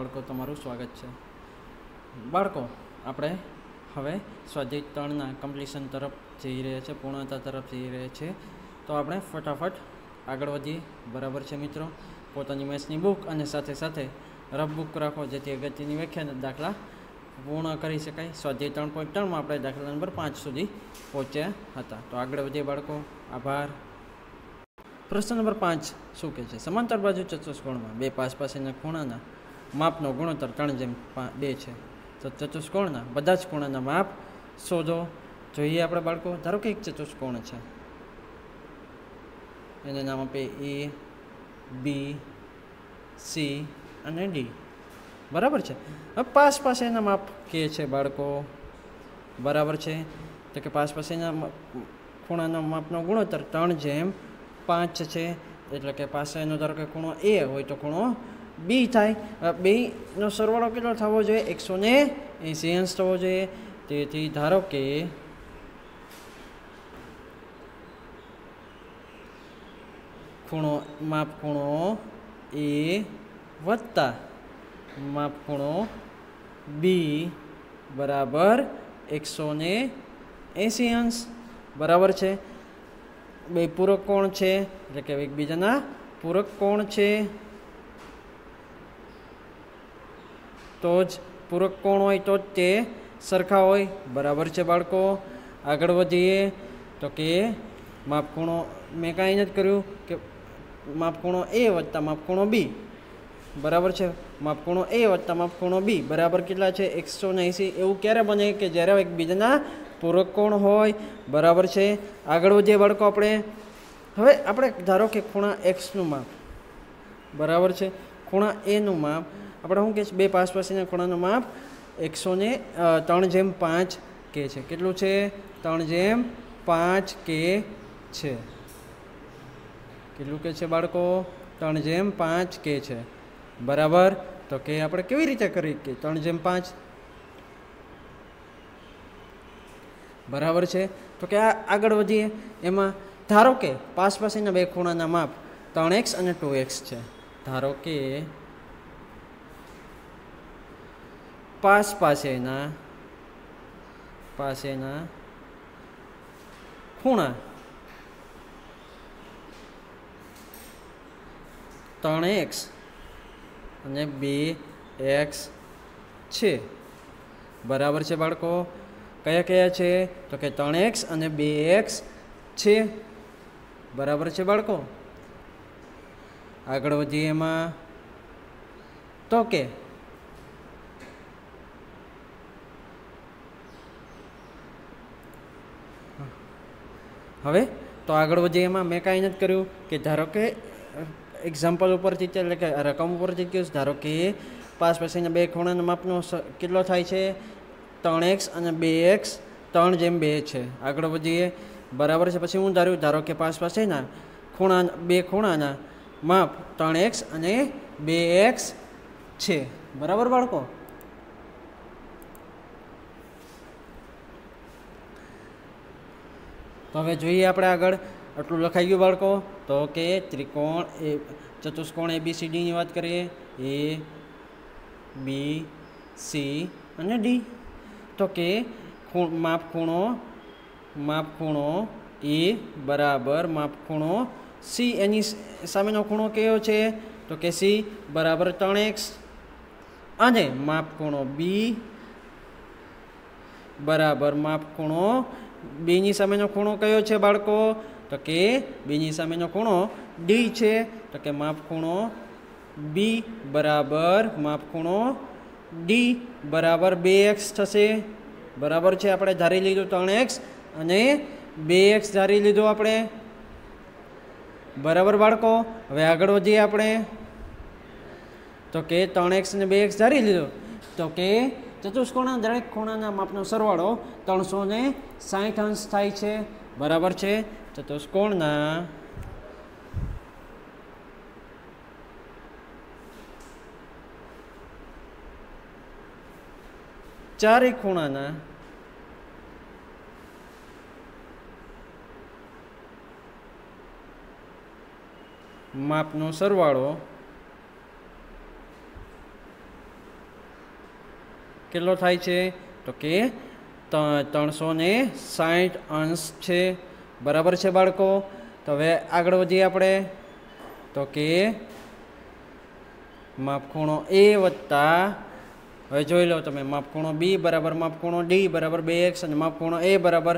બાળકો તમારું સ્વાગત છે. બાળકો આપણે હવે સ્વાધ્યાય 3ના કમ્પ્લીશન તરફ જઈ રહ્યા છે, પૂર્ણતા તરફ જઈ રહ્યા છે. તો આપણે ફટાફટ આગળ વધીએ. બરાબર છે મિત્રો? પોતાની મેથ્સની બુક અને સાથે સાથે રફ બુક રાખો, જેથી અગત્યની વ્યાખ્યા દાખલા પૂર્ણ કરી શકાય. સ્વાધ્યાય 3.3માં આપણે દાખલા નંબર 5 સુધી પહોંચ્યા હતા. તો આગળ વધીએ બાળકો. આભાર. પ્રશ્ન નંબર 5 શું કહે છે? સમાંતર બાજુ ચતુષ્કોણમાં બે પાસેના ખૂણાના માપનો ગુણોત્તર 3:2 છે. તો ચતુષ્કોણના બધા જ ખૂણાના માપ શોધો. જોઈએ આપણે બાળકો. ધારો કે એક ચતુષ્કોણ છે, એને નામ આપે એ, બી, સી અને ડી. બરાબર છે. હવે પાસેના માપ કે છે બાળકો. બરાબર છે. તો કે પાસેના ખૂણાના માપનો ગુણોત્તર 3:5 છે. એટલે કે પાસેનો ધારો કે ખૂણો એ હોય તો ખૂણો બી થાય. બેનો સરવાળો કેટલો થવો જોઈએ? 180 થવો જોઈએ. તેથી ધારો કે માપ ખૂણો એ વત્તા માપ ખૂણો બી બરાબર 180. બરાબર છે. બે પૂરક કોણ છે, એટલે કે એકબીજાના પૂરક કોણ છે. તો જ પૂરક કોણ હોય તો જ તે સરખા હોય. બરાબર છે બાળકો. આગળ વધીએ. તો કે માપ ખૂણો મેં કાંઈ નથી કર્યું કે માપ ખૂણો એ વત્તા માપ ખૂણો બી. બરાબર છે. માપ ખૂણો એ વત્તા માપ ખૂણો બી બરાબર કેટલા છે? 180. એવું ક્યારે બને? કે જ્યારે એકબીજાના પૂરક કોણ હોય. બરાબર છે. આગળ વધીએ બાળકો. હવે આપણે ધારો કે ખૂણા એક્સનું માપ. બરાબર છે. ખૂણા એનું માપ આપણે શું કહે છે? બે પાસેના ખૂણાનું માપ 3:5 કે છે. કેટલું છે? 3:5 કે છે. કેટલું કે છે બાળકો? 3:5 કે છે. બરાબર. તો કે આપણે કેવી રીતે કરી કે 3:5? બરાબર છે. તો કે આગળ વધીએ. એમાં ધારો કે પાસેના બે ખૂણાના માપ 3x અને 2x છે. ધારો કે પાસેના ખૂણા 3x અને 2x છે. બરાબર છે બાળકો. કયા કયા છે? તો કે 3x અને 2x છે. બરાબર છે બાળકો. આગળ વધીએ. એમાં તો કે હવે તો આગળ વધીએ. એમાં મેં કાંઈ નથી કર્યું કે ધારો કે એક્ઝામ્પલ ઉપરથી, એટલે કે રકમ ઉપરથી કહ્યું. ધારો કે પાસેના બે ખૂણાના માપનો કેટલો થાય છે? 3x અને 2x 3:2 છે. આગળ વધીએ. બરાબર છે. પછી હું ધારો કે પાસેના બે ખૂણાના માપ 3x અને 2x છે. બરાબર બાળકો. તો હવે જોઈએ આપણે આગળ. આટલું લખાઈ ગયું બાળકો. તો કે ત્રિકોણ ચતુષ્કોણ ABCDની વાત કરીએ. એ, બી, સી અને ડી. તો કે માપ ખૂણો એ બરાબર માપ ખૂણો સી. એની સામેનો ખૂણો કયો છે? તો કે સી બરાબર 3x. અને માપ ખૂણો બી બરાબર માપ ખૂણો બીની સામેનો ખૂણો કયો છે બાળકો? તો કે બીની સામેનો ખૂણો ડી છે. તો કે માપ ખૂણો બી બરાબર માપ ખૂણો ડી બરાબર 2x થશે. બરાબર છે. આપણે ધારી લીધું 3x અને 2x ધારી લીધું આપણે. બરાબર બાળકો. હવે આગળ વધીએ આપણે. તો કે 3x અને 2x ધારી લીધું. તો કે ચતુષ્કોણના દરેક ખૂણાના માપનો સરવાળો 360 થાય છે. બરાબર છે. ચતુષ્કોણના ચારેય ખૂણાના માપનો સરવાળો કેટલો થાય છે તો કે 360 અંશ છે, બરાબર છે બાળકો। તો હવે આગળ વધીએ આપણે, તો કે માપખૂણો એ વત્તા, હવે જોઈ લો તમે, માપખૂણો બી બરાબર માપખૂણો ડી બરાબર 2x અને માપખૂણો એ બરાબર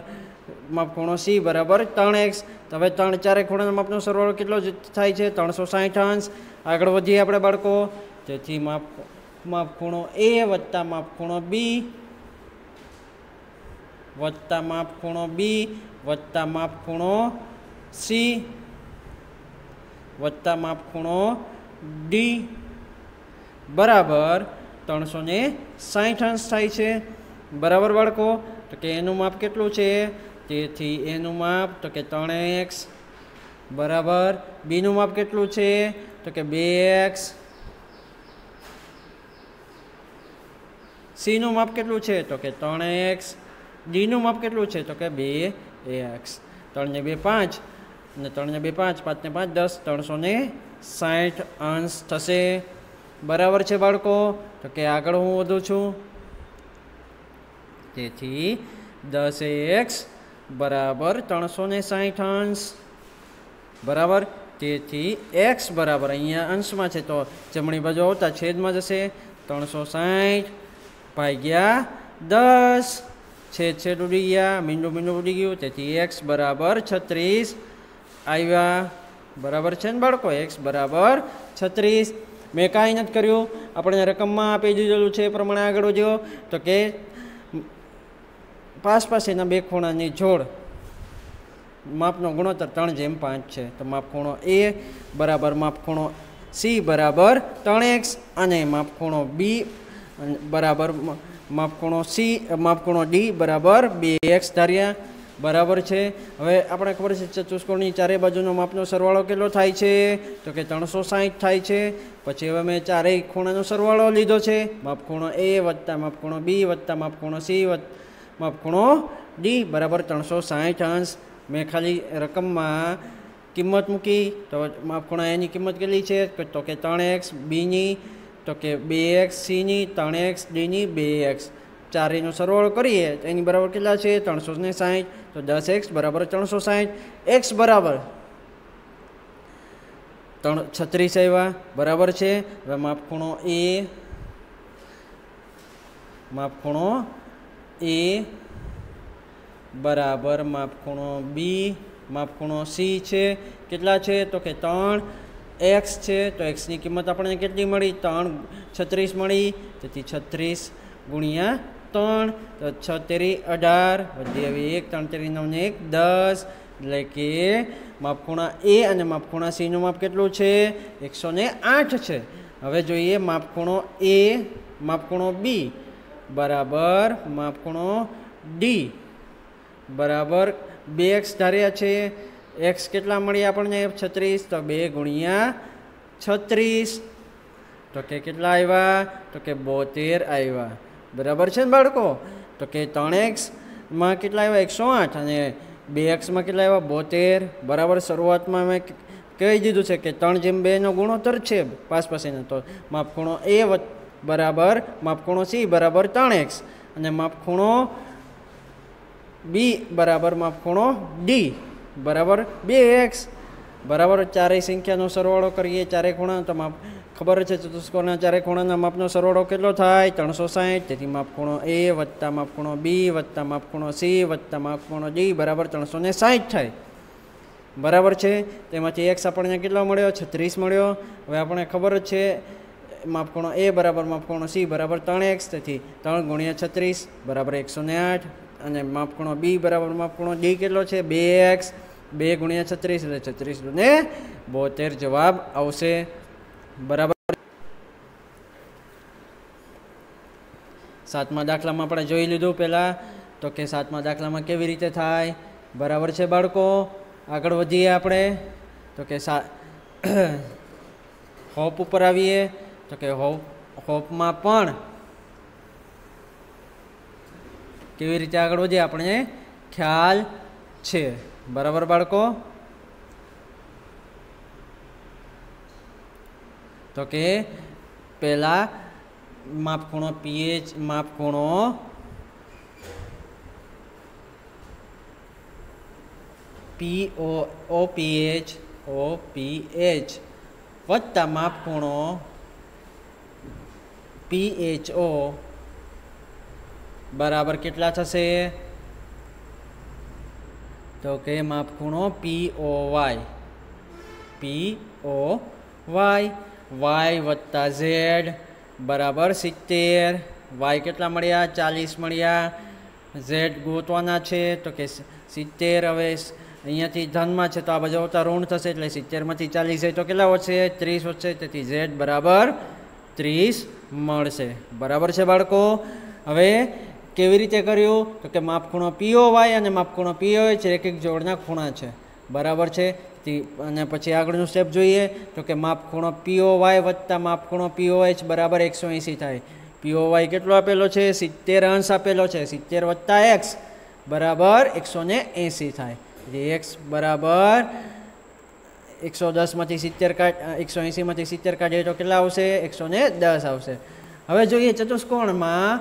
માપખૂણો સી બરાબર 3x। તો હવે ચારે ખૂણાના માપનો સરવાળો કેટલો થાય છે 360 અંશ। આગળ વધીએ આપણે બાળકો, તેથી માપખૂણો એ વત્તા માપખૂણો બી વત્તા માપખૂણો બી વત્તા માપખૂણો સી વત્તા માપખૂણો ડી બરાબર 360 અંશ થાય છે, બરાબર બાળકો। તો કે એનું માપ કેટલું છે, તેથી એનું માપ તો કે 3x બરાબર, બીનું માપ કેટલું છે તો કે 2x, સીનું માપ કેટલું છે તો કે 3x, ડીનું માપ કેટલું છે તો કે 2x। 3 ને 2 5 અને 3 ને 2 5, 5 ને 5 10, 360 અંશ થશે, બરાબર છે બાળકો। તો કે આગળ હું વધું છું, તેથી 10x બરાબર 360 અંશ, બરાબર। તેથી x બરાબર, અહીંયા અંશમાં છે તો જમણી બાજુ આવતા છેદમાં જશે, 360 ભાગ્યા 10, છેદ ઉડી ગયા, મીંડું ઉડી ગયું, તેથી x બરાબર 36 આવ્યા, બરાબર છે ને બાળકો। x બરાબર 36, મેં કાંઈ નથી કર્યું, આપણે રકમમાં આપી દીધેલું છે એ પ્રમાણે આગળ વધ્યો, તો કે પાસેના બે ખૂણાની જોડ માપનો ગુણોત્તર 3:5 છે। તો માપખૂણો એ બરાબર માપખૂણો સી બરાબર 3x અને માપખૂણો બી બરાબર માપખૂણો ડી બરાબર 2x ધાર્યા, બરાબર છે। હવે આપણે ખબર છે ચતુષ્કોણની ચારે બાજુનો માપનો સરવાળો કેટલો થાય છે તો કે 360 થાય છે। પછી હવે મેં ચારેય ખૂણાનો સરવાળો લીધો છે, માપખૂણો એ વત્તા માપખૂણો બી વત્તા માપખૂણો સી માપખૂણો ડી બરાબર 360 અંશ। મેં ખાલી રકમમાં કિંમત મૂકી, તો માપખૂણા એની કિંમત કેટલી છે તો કે 3x, બીની તો કે 2x, સીની 3x, ડીની 2x, ચારેયનો સરવાળો કરીએ તો એની બરાબર કેટલા છે 360। તો 10x બરાબર 360, x બરાબર 36 આવ્યા, બરાબર છે। હવે માપખૂણો એ બરાબર માપખૂણો બી માપખૂણો સી છે, કેટલા છે તો કે 3x છે। તો xની કિંમત આપણને કેટલી મળી 36 મળી, તેથી 36 ગુણ્યા 3, તો 6 તેરી 18, વધી આવી 1, 3 તેરી 9 ને 1 10, એટલે કે માપખૂણા એ અને માપખૂણા સીનું માપ કેટલું છે 108 છે। હવે જોઈએ માપખૂણો એ માપખૂણો બી બરાબર માપખૂણો ડી બરાબર 2x ધાર્યા છે, x કેટલા મળી આપણને 36, તો 2 ગુણ્યા 36, તો કે કેટલા આવ્યા તો કે 72 આવ્યા, બરાબર છે ને બાળકો। તો કે 3x માં કેટલા આવ્યા 108 અને 2x માં કેટલા આવ્યા 72, બરાબર। શરૂઆતમાં મેં કહી દીધું છે કે 3:2 નો ગુણોત્તર છે પાસેના, તો માપખૂણો એ બરાબર માપખૂણો સી બરાબર 3x અને માપખૂણો બી બરાબર માપખૂણો ડી બરાબર 2x, બરાબર। ચારેય સંખ્યાનો સરવાળો કરીએ, ચારેય ખૂણા, તો ખબર છે ચતુષ્કોણના ચારેય ખૂણાના માપનો સરવાળો કેટલો થાય 360, તેથી માપખૂણો એ વત્તા માપખૂણો બી વત્તા માપખૂણો સી વત્તા માપખૂણો ડી બરાબર 360 થાય, બરાબર છે। તેમાંથી x આપણને કેટલો મળ્યો 36 મળ્યો। હવે આપણે ખબર જ છે માપખૂણો એ બરાબર માપખૂણો સી બરાબર 3x, તેથી 3 ગુણ્યા 36 બરાબર 108, અને માપખૂણો બી બરાબર માપખૂણો ડી કેટલો છે 2x, 2 ગુણ્યા 36 એટલે 36 ને 72 જવાબ આવશે, બરાબર। 7મા દાખલામાં આપણે જોઈ લીધું પહેલાં, તો કે 7મા દાખલામાં કેવી રીતે થાય, બરાબર છે બાળકો। આગળ વધીએ આપણે, તો કે હોપ ઉપર આવીએ, તો કે હોપમાં પણ કેવી રીતે આગળ વધીએ આપણે ખ્યાલ છે, બરાબર બાળકો। તો કે પહેલા માપખૂણો PH માપખૂણો OPH વત્તા માપખૂણો PHO બરાબર કેટલા થશે? તો કે માપખૂણો POY y વત્તા z બરાબર 70. y કેટલા મળ્યા? 40 મળ્યા. z ગોતવાના છે તો કે 70. હવે અહીંયાથી ધનમાં છે તો આ બાજુ આવતા ઋણ થશે એટલે 70માંથી 40 જાય તો કેટલા વધશે? 30 વધશે. તેથી z બરાબર 30 મળશે. બરાબર છે બાળકો? હવે કેવી રીતે કર્યું? તો કે માપખૂણો POY અને માપખૂણો POH રેખિક જોડના ખૂણા છે. બરાબર છે. અને પછી આગળનું સ્ટેપ જોઈએ તો કે માપખૂણો POY વત્તા માપખૂણો POH બરાબર 180 થાય. POY કેટલો આપેલો છે? 70 અંશ આપેલો છે. 70 વત્તા x બરાબર 180 થાય. x બરાબર 110માંથી 70 180માંથી 70 કાઢીએ તો કેટલા આવશે? 110 આવશે. હવે જોઈએ ચતુષ્કોણમાં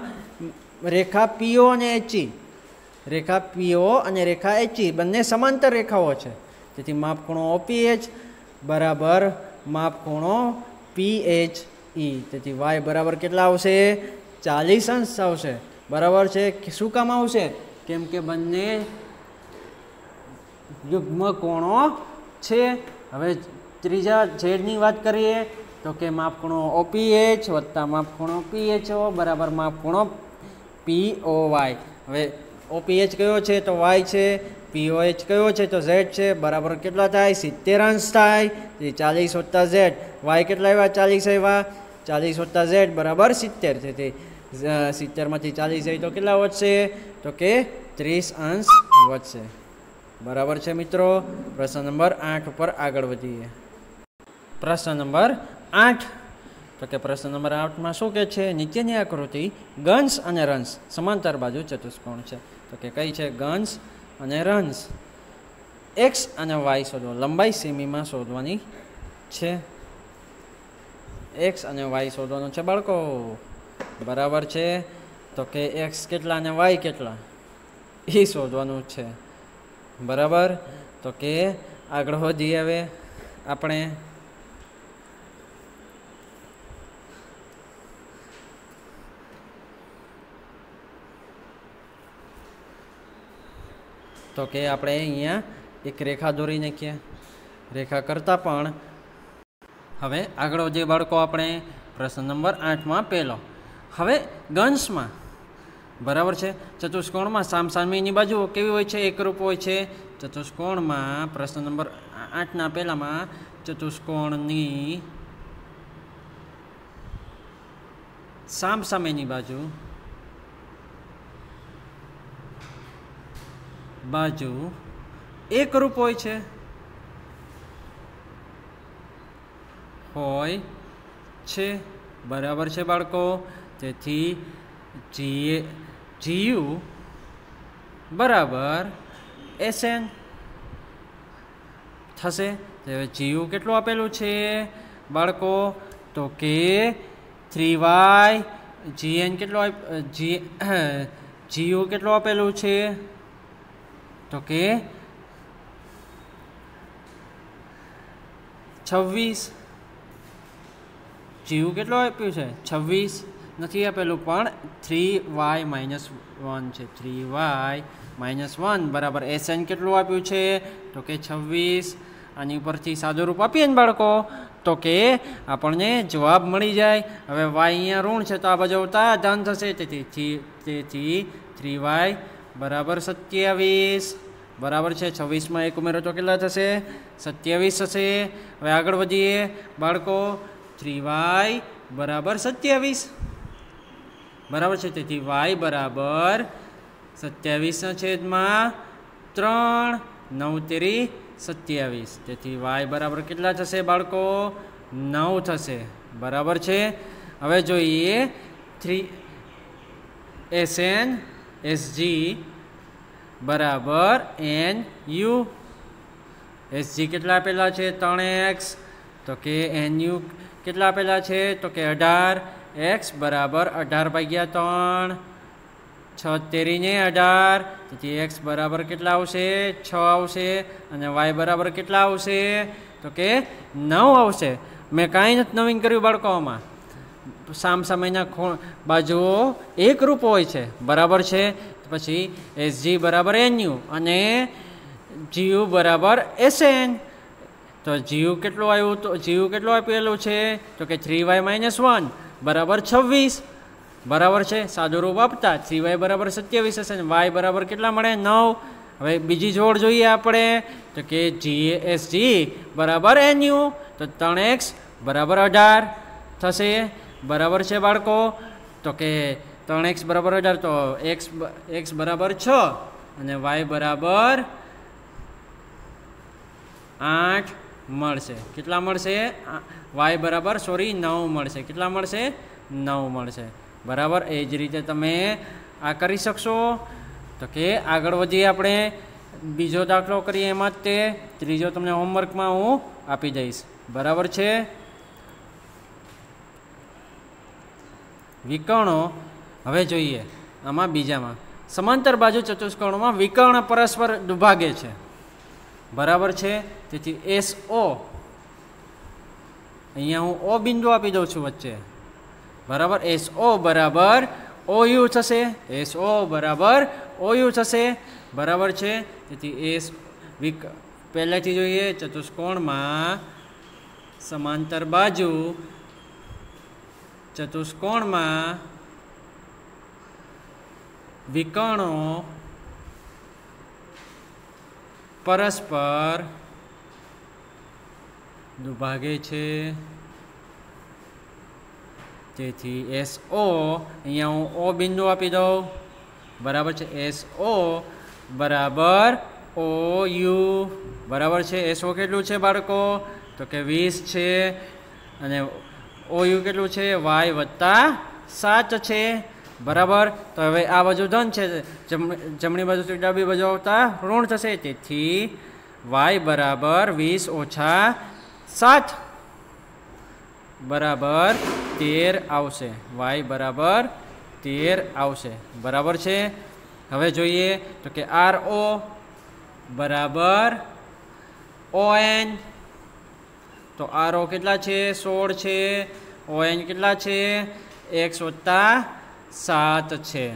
રેખા PO અને HE. રેખા PO અને રેખા HE બંને સમાંતર રેખાઓ છે. તેથી માપખૂણો OPH બરાબર માપખૂણો PHE. તેથી y બરાબર કેટલા આવશે? 40 અંશ આવશે. બરાબર છે. શું કામ આવશે? કેમ કે બંને યુગ્મ કોણો છે. હવે ત્રીજા ઝેડની વાત કરીએ તો કે માપખૂણો OPH વત્તા માપખૂણો PHO બરાબર માપખૂણો POY. હવે OPH કયો છે? તો y છે. POH કયો છે? તો z છે. બરાબર કેટલા થાય? 70 અંશ થાય. 40 વત્તા z. y કેટલા આવ્યા? 40 આવ્યા. 40 વત્તા z બરાબર 70. તેથી 70માંથી 40 જાય તો કેટલા વધશે? તો કે 30 અંશ વધશે. બરાબર છે મિત્રો? પ્રશ્ન નંબર 8 ઉપર આગળ વધીએ. પ્રશ્ન નંબર 8 તો કે પ્રશ્ન નંબર 8માં શું કહે છે? નીચેની આકૃતિ ગંશ અને રંશ સમાંતર બાજુ ચતુષ્કોણ છે. તો કે કઈ છે? ગંશ અને રંશ. x અને y શોધો. લંબાઈ સેમીમાં શોધવાની છે. x અને y શોધવાનું છે બાળકો. બરાબર છે. તો કે x કેટલા અને y કેટલા એ શોધવાનું છે. બરાબર. તો કે આગળ વધીએ. હવે આપણે તો કે આપણે અહીંયા એક રેખા દોરી નાખીએ. રેખા કરતાં પણ હવે આગળ વધીએ બાળકો. આપણે પ્રશ્ન નંબર 8માં પહેલો. હવે ગંશમાં બરાબર છે ચતુષ્કોણમાં સામસામેની બાજુઓ કેવી હોય છે? એકરૂપ હોય છે. ચતુષ્કોણમાં પ્રશ્ન નંબર 8ના પહેલામાં ચતુષ્કોણની સામસામેની બાજુ એકરૂપ હોય છે. બરાબર છે બાળકો? તેથી GU બરાબર SN થશે. હવે GU કેટલું આપેલું છે બાળકો? તો કે 3y. GN કેટલો GU કેટલું આપેલું છે? તો કે 26. GU કેટલું આપ્યું છે? 26 નથી આપેલું પણ 3y - 1 છે. 3y - 1 બરાબર SN કેટલું આપ્યું છે? તો કે 26. આની ઉપરથી સાદું રૂપ આપીએ ને બાળકો તો કે આપણને જવાબ મળી જાય. હવે y અહીંયા ઋણ છે તો આ બાજુ આવતા ધન થશે. તેથી 3y બરાબર 27. બરાબર છે. 26માં એક ઉમેરો તો કેટલા થશે? 27 થશે. હવે આગળ વધીએ બાળકો. 3y બરાબર 27. બરાબર છે. તેથી y બરાબર 27/3. 9 તેરી 27. તેથી y બરાબર કેટલા થશે બાળકો? 9 થશે. બરાબર છે. હવે જોઈએ SN SG બરાબર NU. SG કેટલા આપેલા છે? 3x. તો કે NU કેટલા આપેલા છે? તો કે 18. एक्स बराबर 18/3 6 तेरी 18 તેથી एक्स बराबर કેટલા આવશે 6 આવશે અને y બરાબર કેટલા આવશે તો કે 9 આવશે। મેં કાંઈ નથી નવીન કર્યું બાળકો, આમાં સામસામેના બાજુઓ એકરૂપ હોય છે, બરાબર છે। પછી SG બરાબર NU અને GU બરાબર SN। તો GU કેટલું આવ્યું, તો GU કેટલું આપેલું છે તો કે 3y - 1 બરાબર 26, બરાબર છે। સાદું રૂપ આપતા 3y બરાબર 27 હશે ને y બરાબર કેટલા મળે 9। હવે બીજી જોડ જોઈએ આપણે તો કે SG બરાબર NU, તો 3x બરાબર 18 થશે, બરાબર છે બાળકો। તો કે 3x બરાબર 18 તો x બરાબર 6 અને y બરાબર 8 મળશે। કેટલા મળશે y બરાબર 9 મળશે। કેટલા મળશે 9 મળશે, બરાબર। એ જ રીતે તમે આ કરી શકશો। તો કે આગળ વધીએ આપણે બીજો દાખલો કરીએ, એમાં જ તે ત્રીજો તમને હોમવર્કમાં હું આપી દઈશ, બરાબર છે। વિકર્ણો હવે જોઈએ આમાં બીજામાં સમાંતર બાજુ ચતુષ્કોણમાં વિકર્ણ પરસ્પર દુભાગે છે, બરાબર છે। તેથી SO અહીંયા હું O બિંદુ આપી દઉં છું વચ્ચે, બરાબર। SO બરાબર OU થશે, SO બરાબર OU થશે, બરાબર છે। તેથી પહેલાથી જોઈએ ચતુષ્કોણમાં સમાંતર બાજુ ચતુષ્કોણમાં વિકર્ણો પરસ્પર દુભાગે છે। તેથી SO અહીંયા હું O બિંદુ આપી દઉં, બરાબર છે। SO બરાબર OU, બરાબર છે। SO કેટલું છે બાળકો તો કે 20 છે અને OU કેટલું છે y + 7 છે, બરાબર। તો હવે આ બાજુ ધન છે, જમણી બાજુથી ડાબી બાજુ આવતા ઋણ થશે, તેથી y બરાબર 20 - 7 બરાબર 13 આવશે, y બરાબર 13 આવશે, બરાબર છે। હવે જોઈએ તો કે RO બરાબર ON, તો RO કેટલા છે 16 છે, ON કેટલા છે x + 7 છે,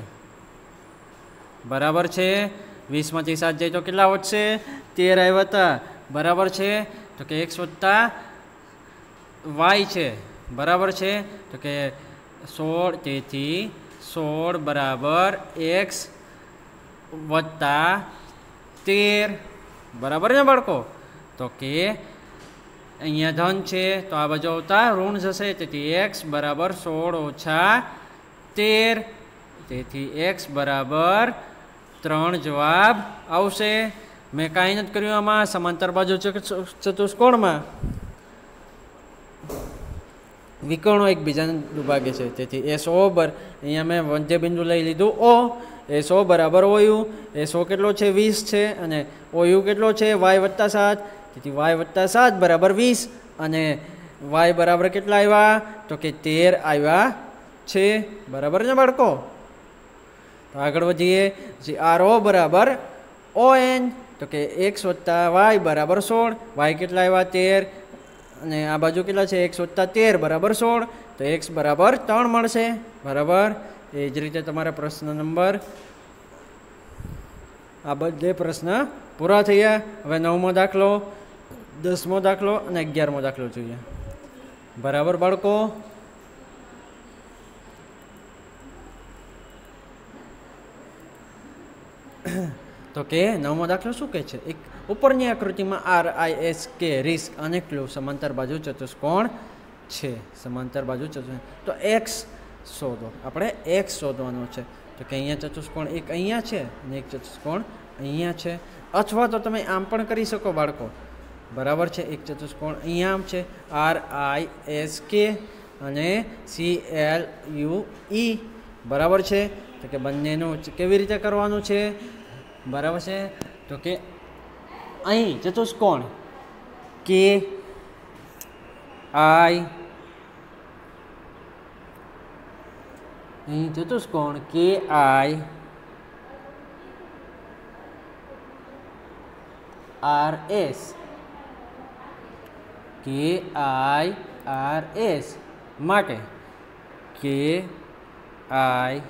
બરાબર છે। 20 માંથી 7 જાય તો કેટલા વધશે 13 આવ્યા હતા, બરાબર છે। તો કે x + y છે, બરાબર છે। તો કે 16, તેથી 16 બરાબર x + 13, બરાબર ને બાળકો। તો કે અહીંયા ધન છે તો આ બાજુ આવતા ઋણ જશે, તેથી x બરાબર 16 - 13, તેથી x બરાબર 3 જવાબ આવશે। મેં કાંઈ નથી કર્યું આમાં સમાંતર બાજુ ચતુષ્કોણમાં વિકર્ણો એકબીજાને દુભાગે છે, તેથી SO અહીંયા મેં મધ્ય બિંદુ લઈ લીધું O, SO બરાબર OU, SO કેટલો છે 20 છે અને OU કેટલો છે y + 7, તેથી y + 7 બરાબર 20 અને y બરાબર કેટલા આવ્યા તો કે 13 આવ્યા છે, બરાબર ને બાળકો। તો આગળ વધીએ, RO બરાબર ON, તો કે x + y બરાબર 16, y કેટલા આવ્યા 13 અને આ બાજુ કેટલા છે x + 13 બરાબર 16, તો x બરાબર 3 મળશે, બરાબર। એ જ રીતે તમારા પ્રશ્ન નંબર આ બધે પ્રશ્ન પૂરા થયા। હવે 9મો દાખલો, 10મો દાખલો અને 11મો દાખલો જોઈએ, બરાબર બાળકો। તો કે 9મો દાખલો શું કહે છે, એક ઉપરની આકૃતિમાં RISK રિસ્ક અને ક્લુ સમાંતર બાજુ ચતુષ્કોણ છે, સમાંતર બાજુ ચતુષ્કોણ, તો x શોધો, આપણે x શોધવાનો છે। તો કે અહીંયા ચતુષ્કોણ એક અહીંયા છે અને એક ચતુષ્કોણ અહીંયા છે, અથવા તો તમે આમ પણ કરી શકો બાળકો, બરાબર છે। એક ચતુષ્કોણ અહીંયા આમ છે RISK અને CLUE, બરાબર છે। તો કે બંનેનું કેવી રીતે કરવાનું છે, બરાબર છે। તો કે અહીં ચતુષ્કોણ KILE અહીં ચતુષ્કોણ KIRS માટે KI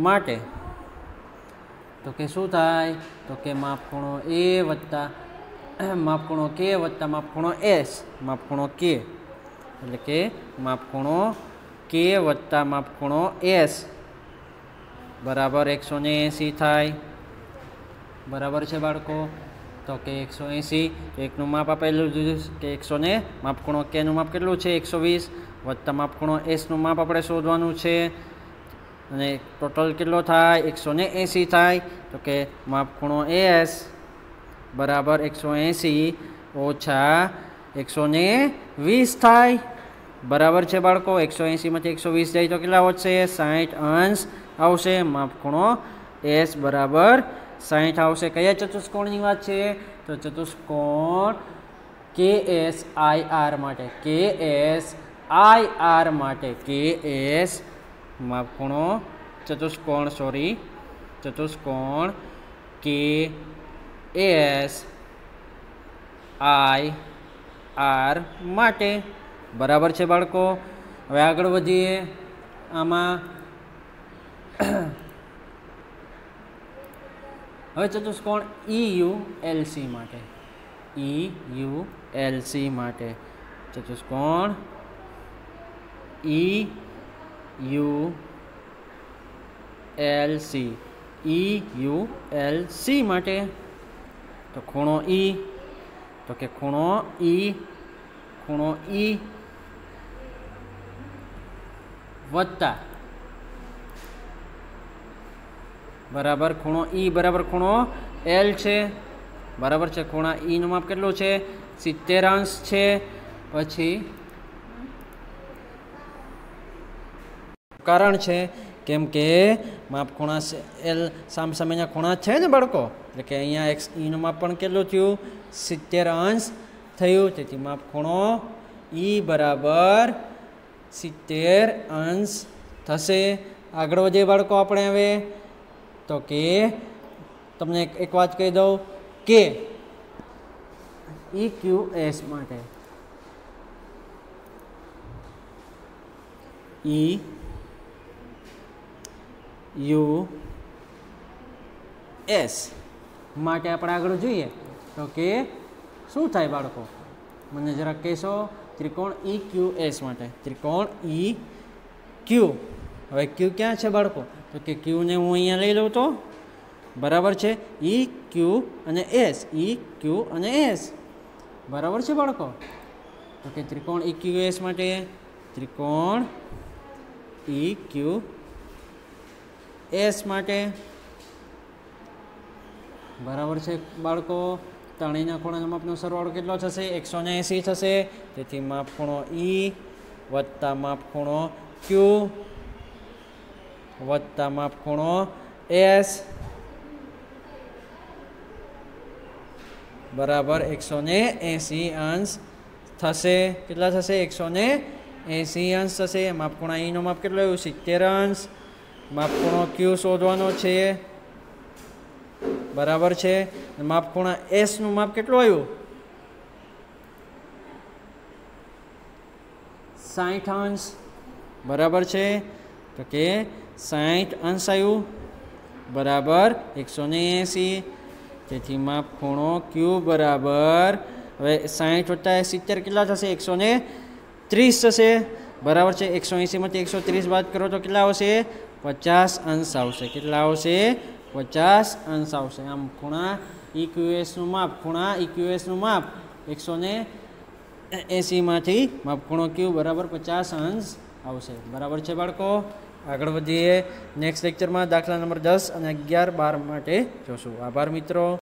માટે તો કે શું થાય તો કે માપખૂણો A વત્તા માપખૂણો K વત્તા માપખૂણો S માપખૂણો K એટલે કે માપખૂણો K વત્તા માપખૂણો S બરાબર 180 થાય. બરાબર છે બાળકો? તો કે 180 એકનું માપ આપેલું કે 100 માપખૂણો K નું માપ કેટલું છે 120 વત્તા માપખૂણો S નું માપ આપણે શોધવાનું છે અને ટોટલ કેટલો થાય 180 થાય. તો કે માપખૂણો S બરાબર 180 ઓછા 120 થાય. બરાબર છે બાળકો? 180 માંથી 120 જાય તો કેટલા વધશે 60 અંશ આવશે. માપખૂણો S બરાબર 60 આવશે. કયા ચતુષ્કોણની વાત છે? તો ચતુષ્કોણ KSIR માટે KSIR માટે KS માપખૂણો ચતુષ્કોણ ચતુષ્કોણ KSIR માટે. બરાબર છે બાળકો? હવે આગળ વધીએ. આમાં હવે ચતુષ્કોણ EULC માટે ચતુષ્કોણ EULC માટે તો ખૂણો E તો કે ખૂણો E વત્તા બરાબર ખૂણો E બરાબર ખૂણો L છે. બરાબર છે? ખૂણા E નું માપ કેટલું છે 70 અંશ છે. પછી કારણ છે કેમ કે માપ ખૂણા L સામસામેના ખૂણા છે ને બાળકો, એટલે કે અહીંયા E નું માપ પણ કેટલું થયું 70 અંશ થયું. તેથી માપ ખૂણો E બરાબર 70 અંશ થશે. આગળ વધીએ બાળકો આપણે હવે. તો કે તમને એક વાત કહી દઉં કે EQS માટે EUS માટે આપણે આગળ જોઈએ તો કે શું થાય બાળકો? મને જરાક કહેશો. ત્રિકોણ EQS માટે ત્રિકોણ EQ. હવે Q ક્યાં છે બાળકો? તો કે Q ને હું અહીંયા લઈ લઉં તો બરાબર છે EQ અને S બરાબર છે બાળકો? તો કે ત્રિકોણ EQS માટે ત્રિકોણ EQS માટે બરાબર છે બાળકો? ત્રણેયના ખૂણાના માપનો સરવાળો કેટલો થશે 180 થશે. તેથી માપખૂણો E વત્તા માપખૂણો Q વત્તા માપખૂણો S બરાબર 180 અંશ થશે. કેટલા થશે 180 અંશ થશે. માપખૂણા E નો માપ કેટલો આવ્યું 70 અંશ. માપખૂણો Q શોધવાનો છે. બરાબર છે? માપખૂણા S નું માપ કેટલું આવ્યું 60 અંશ. બરાબર છે? તો કે 60 અંશ આવ્યું બરાબર 180. તેથી માપખૂણો Q બરાબર હવે 60 વત્તા 70 કેટલા થશે 130 થશે. બરાબર છે? 180 માંથી 130 બાદ કરો તો કેટલા આવશે 50 અંશ આવશે. કેટલા આવશે 50 અંશ આવશે. આમ ખૂણા EQS નું માપ 180 માંથી માપખૂણો Q બરાબર 50 અંશ આવશે. બરાબર છે બાળકો? આગળ વધીએ. નેક્સ્ટ લેક્ચરમાં દાખલા નંબર 10 અને 11 12 માટે જોશું. આભાર મિત્રો.